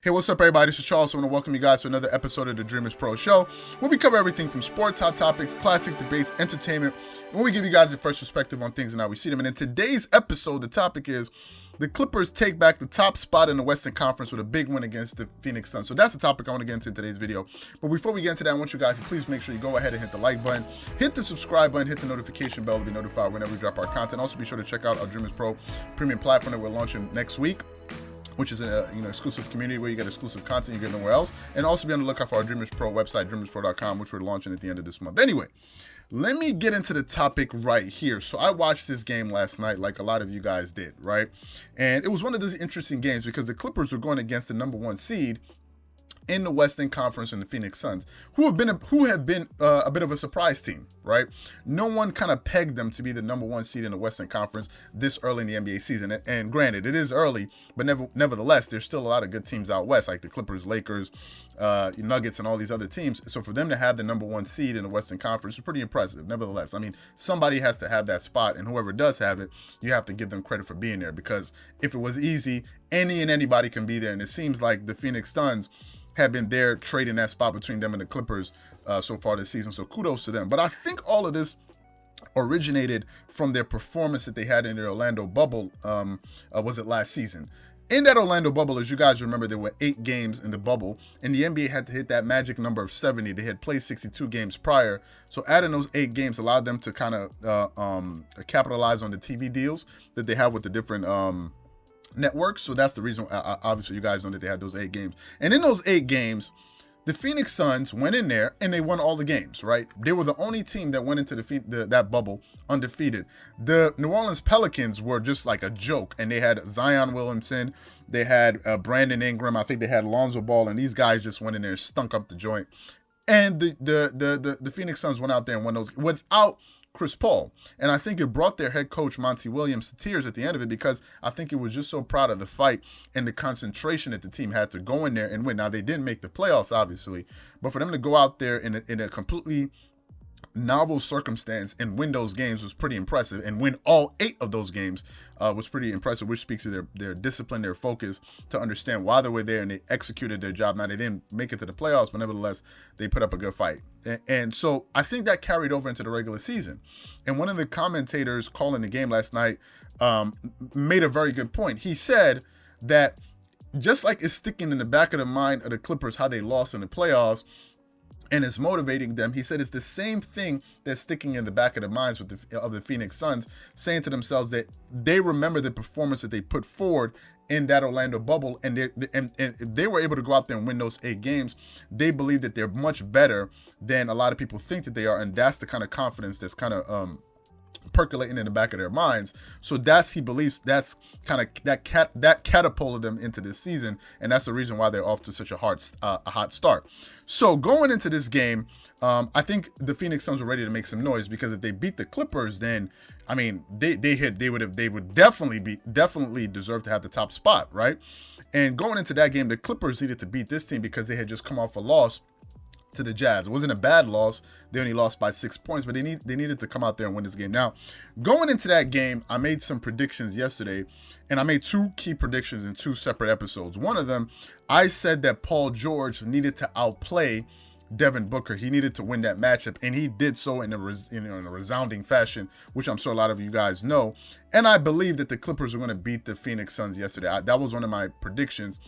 Hey, what's up, everybody? This is Charles. I want to welcome you guys to another episode of the Dreamerspro Show, where we cover everything from sports, hot topics, classic debates, entertainment, and we give you guys a fresh perspective on things and how we see them. And in today's episode, the topic is the Clippers take back the top spot in the Western Conference with a big win against the Phoenix Suns. So that's the topic I want to get into in today's video. But before we get into that, I want you guys to please make sure you go ahead and hit the like button, hit the subscribe button, hit the notification bell to be notified whenever we drop our content. Also, be sure to check out our Dreamerspro premium platform that we're launching next week, which is a exclusive community where you get exclusive content you get nowhere else. And also be on the lookout for our Dreamerspro website, dreamerspro.com, which we're launching at the end of this month. Anyway, let me get into the topic right here. So I watched this game last night like a lot of you guys did, right? And it was one of those interesting games because the Clippers were going against the number one seed in the Western Conference and the Phoenix Suns, who have been a bit of a surprise team, right? No one kind of pegged them to be the number one seed in the Western Conference this early in the NBA season. And granted, it is early, but nevertheless, there's still a lot of good teams out west, like the Clippers, Lakers, Nuggets, and all these other teams. So for them to have the number one seed in the Western Conference is pretty impressive. Nevertheless, I mean, somebody has to have that spot, and whoever does have it, you have to give them credit for being there, because if it was easy, anybody can be there. And it seems like the Phoenix Suns have been there trading that spot between them and the Clippers so far this season. So kudos to them. But I think all of this originated from their performance that they had in their Orlando bubble, was it last season? In that Orlando bubble, as you guys remember, there were 8 games in the bubble, and the NBA had to hit that magic number of 70. They had played 62 games prior. So adding those 8 games allowed them to kind of capitalize on the TV deals that they have with the different networks. So that's the reason, obviously, you guys know that they had those 8 games. And in those 8 games, the Phoenix Suns went in there and they won all the games, right? They were the only team that went into that bubble undefeated. The New Orleans Pelicans were just like a joke, and they had Zion Williamson, they had Brandon Ingram, I think they had Lonzo Ball, and these guys just went in there and stunk up the joint. And the Phoenix Suns went out there and won those without Chris Paul. And I think it brought their head coach, Monty Williams, to tears at the end of it, because I think it was just so proud of the fight and the concentration that the team had to go in there and win. Now, they didn't make the playoffs, obviously, but for them to go out there in a completely novel circumstance and win those games was pretty impressive, and win all 8 of those games was pretty impressive, which speaks to their discipline, their focus to understand why they were there, and they executed their job. Now, they didn't make it to the playoffs, but nevertheless, they put up a good fight. And so I think that carried over into the regular season. And one of the commentators calling the game last night made a very good point. He said that just like it's sticking in the back of the mind of the Clippers how they lost in the playoffs, and it's motivating them, he said it's the same thing that's sticking in the back of the minds of the Phoenix Suns, saying to themselves that they remember the performance that they put forward in that Orlando bubble, and they were able to go out there and win those 8 games. They believe that they're much better than a lot of people think that they are, and that's the kind of confidence that's kind of percolating in the back of their minds. So he believes that's kind of that catapulted them into this season, and that's the reason why they're off to such a hot start. So going into this game, I think the Phoenix Suns were ready to make some noise, because if they beat the Clippers, then I mean they would definitely deserve to have the top spot, right? And going into that game, the Clippers needed to beat this team because they had just come off a loss to the Jazz. It wasn't a bad loss. They only lost by 6 points, but they needed to come out there and win this game. Now, going into that game, I made some predictions yesterday, and I made 2 key predictions in 2 separate episodes. One of them, I said that Paul George needed to outplay Devin Booker. He needed to win that matchup, and he did so in a resounding fashion, which I'm sure a lot of you guys know. And I believe that the Clippers are going to beat the Phoenix Suns yesterday. That was one of my predictions.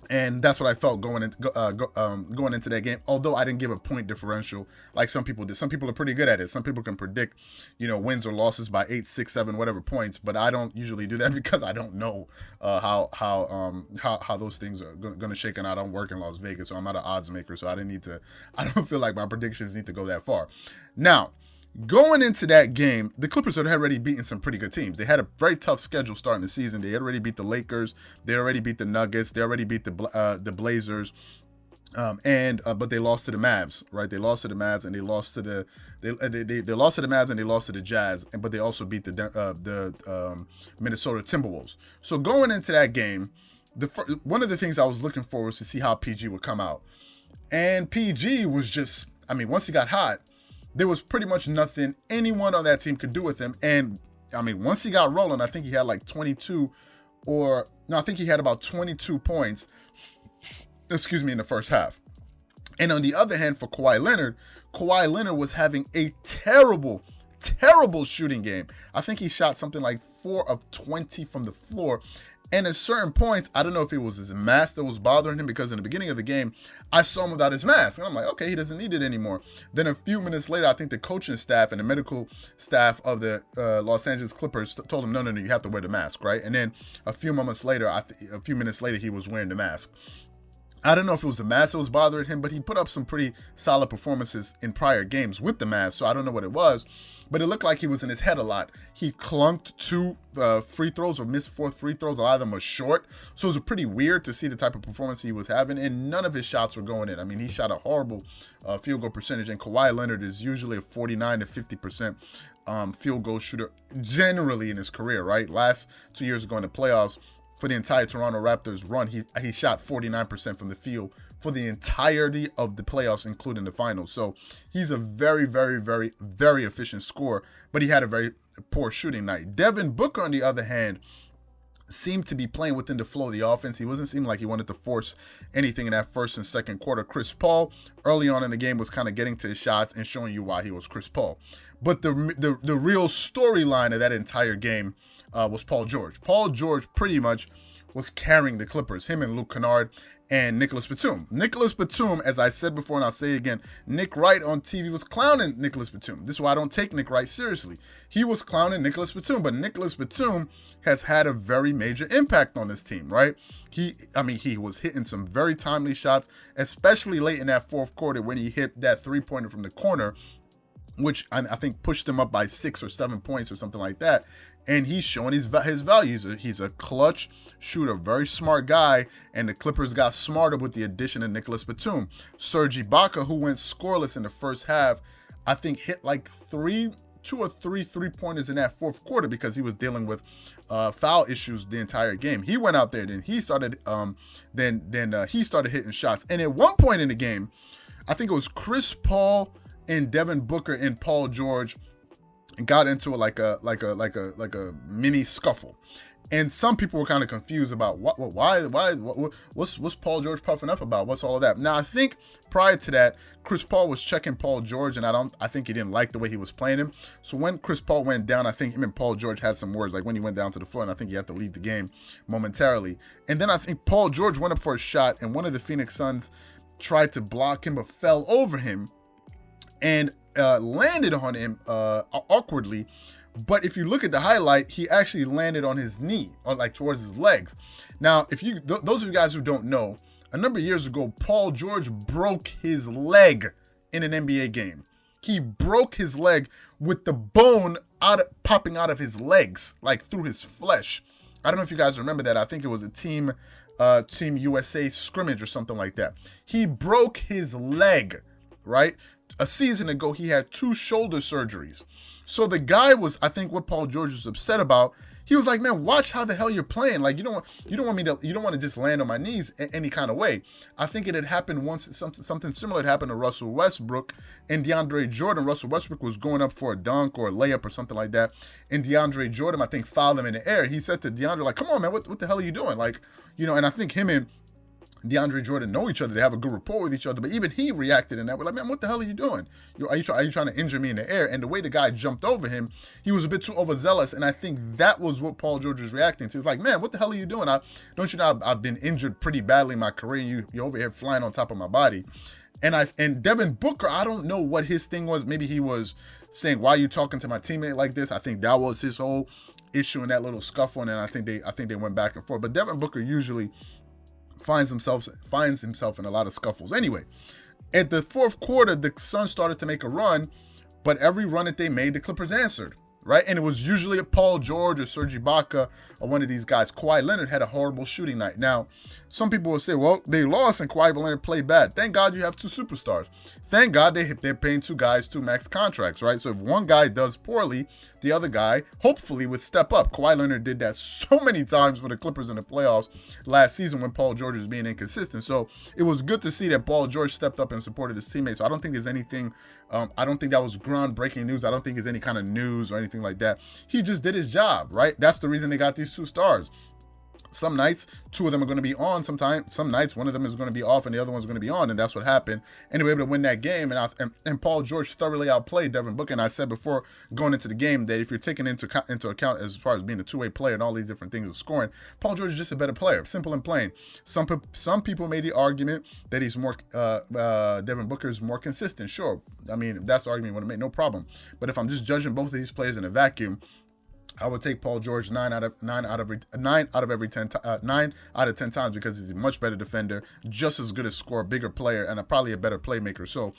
And that's what I felt going into that game, although I didn't give a point differential like some people did. Some people are pretty good at it. Some people can predict, wins or losses by 8, 6, 7, whatever points. But I don't usually do that because I don't know how those things are going to shake out. I don't work in Las Vegas, so I'm not an odds maker. So I don't feel like my predictions need to go that far. Now, going into that game, the Clippers had already beaten some pretty good teams. They had a very tough schedule starting the season. They had already beat the Lakers. They already beat the Nuggets. They already beat the Blazers. But they lost to the Mavs, right? They lost to the Mavs, and they lost to they lost to the Mavs, and they lost to the Jazz. But they also beat the Minnesota Timberwolves. So going into that game, one of the things I was looking for was to see how PG would come out. And PG was just, once he got hot, there was pretty much nothing anyone on that team could do with him. And once he got rolling, I think he had like 22 I think he had about 22 points in the first half. And on the other hand, for Kawhi Leonard was having a terrible shooting game. I think he shot something like 4 of 20 from the floor. And at certain points, I don't know if it was his mask that was bothering him, because in the beginning of the game, I saw him without his mask. And I'm like, okay, he doesn't need it anymore. Then a few minutes later, I think the coaching staff and the medical staff of the Los Angeles Clippers told him, no, you have to wear the mask, right? And then a few minutes later, he was wearing the mask. I don't know if it was the mask that was bothering him, but he put up some pretty solid performances in prior games with the mask, so I don't know what it was. But it looked like he was in his head a lot. He clunked 2 free throws or missed 4 free throws. A lot of them were short. So it was pretty weird to see the type of performance he was having, and none of his shots were going in. I mean, he shot a horrible field goal percentage, and Kawhi Leonard is usually a 49 to 50% field goal shooter generally in his career, right? Last 2 years ago in the playoffs, for the entire Toronto Raptors run, he shot 49% from the field for the entirety of the playoffs, including the finals. So he's a very, very, very, very efficient scorer, but he had a very poor shooting night. Devin Booker, on the other hand, seemed to be playing within the flow of the offense. He wasn't seeming like he wanted to force anything in that first and second quarter. Chris Paul, early on in the game, was kind of getting to his shots and showing you why he was Chris Paul. But the real storyline of that entire game was Paul George. Paul George pretty much was carrying the Clippers, him and Luke Kennard and Nicholas Batum. Nicholas Batum, as I said before, and I'll say it again, Nick Wright on TV was clowning Nicholas Batum. This is why I don't take Nick Wright seriously. He was clowning Nicholas Batum, but Nicholas Batum has had a very major impact on this team, right? He was hitting some very timely shots, especially late in that fourth quarter when he hit that three-pointer from the corner, which I think pushed him up by 6 or 7 points or something like that. And he's showing his values. He's a clutch shooter, very smart guy, and the Clippers got smarter with the addition of Nicholas Batum. Serge Ibaka, who went scoreless in the first half, I think hit like 2 or 3 three-pointers in that fourth quarter because he was dealing with foul issues the entire game. He went out there, then he started he started hitting shots. And at one point in the game, I think it was Chris Paul and Devin Booker and Paul George got into like a mini scuffle, and some people were kind of confused about what's Paul George puffing up about? What's all of that? Now I think prior to that, Chris Paul was checking Paul George, and I think he didn't like the way he was playing him. So when Chris Paul went down, I think him and Paul George had some words, like when he went down to the floor, and I think he had to leave the game momentarily. And then I think Paul George went up for a shot, and one of the Phoenix Suns tried to block him but fell over him and landed on him awkwardly. But if you look at the highlight, he actually landed on his knee, or like towards his legs. Now, if you those of you guys who don't know, a number of years ago, Paul George broke his leg in an NBA game. He broke his leg with the bone popping out of his legs, like through his flesh. I don't know if you guys remember that. I think it was a Team USA scrimmage or something like that. He broke his leg, right? A season ago, he had 2 shoulder surgeries. So the guy was, I think what Paul George was upset about, he was like, man, watch how the hell you're playing. Like, you don't want to just land on my knees any kind of way. I think it had happened once, something similar had happened to Russell Westbrook and DeAndre Jordan. Russell Westbrook was going up for a dunk or a layup or something like that. And DeAndre Jordan, I think, fouled him in the air. He said to DeAndre, like, come on, man, what the hell are you doing? Like, and I think him and DeAndre Jordan know each other. They have a good rapport with each other. But even he reacted in that way. Like, man, what the hell are you doing? Are you trying to injure me in the air? And the way the guy jumped over him, he was a bit too overzealous. And I think that was what Paul George was reacting to. He was like, man, what the hell are you doing? Don't you know I've been injured pretty badly in my career. You're over here flying on top of my body. And Devin Booker, I don't know what his thing was. Maybe he was saying, why are you talking to my teammate like this? I think that was his whole issue in that little scuffle. And then I think they went back and forth. But Devin Booker usually finds himself in a lot of scuffles. Anyway, at the fourth quarter, the Suns started to make a run, but every run that they made, the Clippers answered, right? And it was usually a Paul George or Serge Ibaka or one of these guys. Kawhi Leonard had a horrible shooting night. Now, some people will say, well, they lost and Kawhi Leonard played bad. Thank God you have 2 superstars. Thank God they're paying 2 guys 2 max contracts, right? So if one guy does poorly, the other guy hopefully would step up. Kawhi Leonard did that so many times for the Clippers in the playoffs last season when Paul George was being inconsistent. So it was good to see that Paul George stepped up and supported his teammates. So I don't think there's anything, I don't think that was groundbreaking news. I don't think there's any kind of news or anything like that. He just did his job, right? That's the reason they got these 2 stars. Some nights, two of them are going to be on. Some nights, one of them is going to be off and the other one's going to be on, and that's what happened. And they were able to win that game, and Paul George thoroughly outplayed Devin Booker. And I said before going into the game that if you're taking into account as far as being a two-way player and all these different things of scoring, Paul George is just a better player, simple and plain. Some people made the argument that he's more Devin Booker is more consistent. Sure, I mean, if that's the argument you want to make, no problem. But if I'm just judging both of these players in a vacuum, I would take Paul George 9 out of 10 times because he's a much better defender, just as good a scorer, bigger player, and probably a better playmaker. So,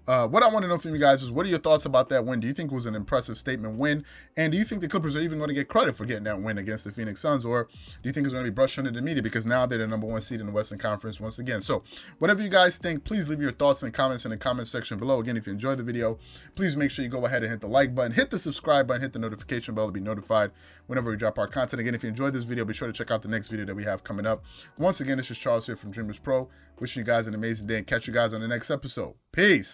what I want to know from you guys is, what are your thoughts about that win? Do you think it was an impressive statement win? And do you think the Clippers are even going to get credit for getting that win against the Phoenix Suns? Or do you think it's going to be brushed under the media because now they're the number one seed in the Western Conference once again? So whatever you guys think, please leave your thoughts and comments in the comment section below. Again, if you enjoyed the video, please make sure you go ahead and hit the like button, hit the subscribe button, hit the notification bell to be notified whenever we drop our content. Again, if you enjoyed this video, be sure to check out the next video that we have coming up. Once again, this is Charles here from Dreamerspro, wishing you guys an amazing day and catch you guys on the next episode. Peace.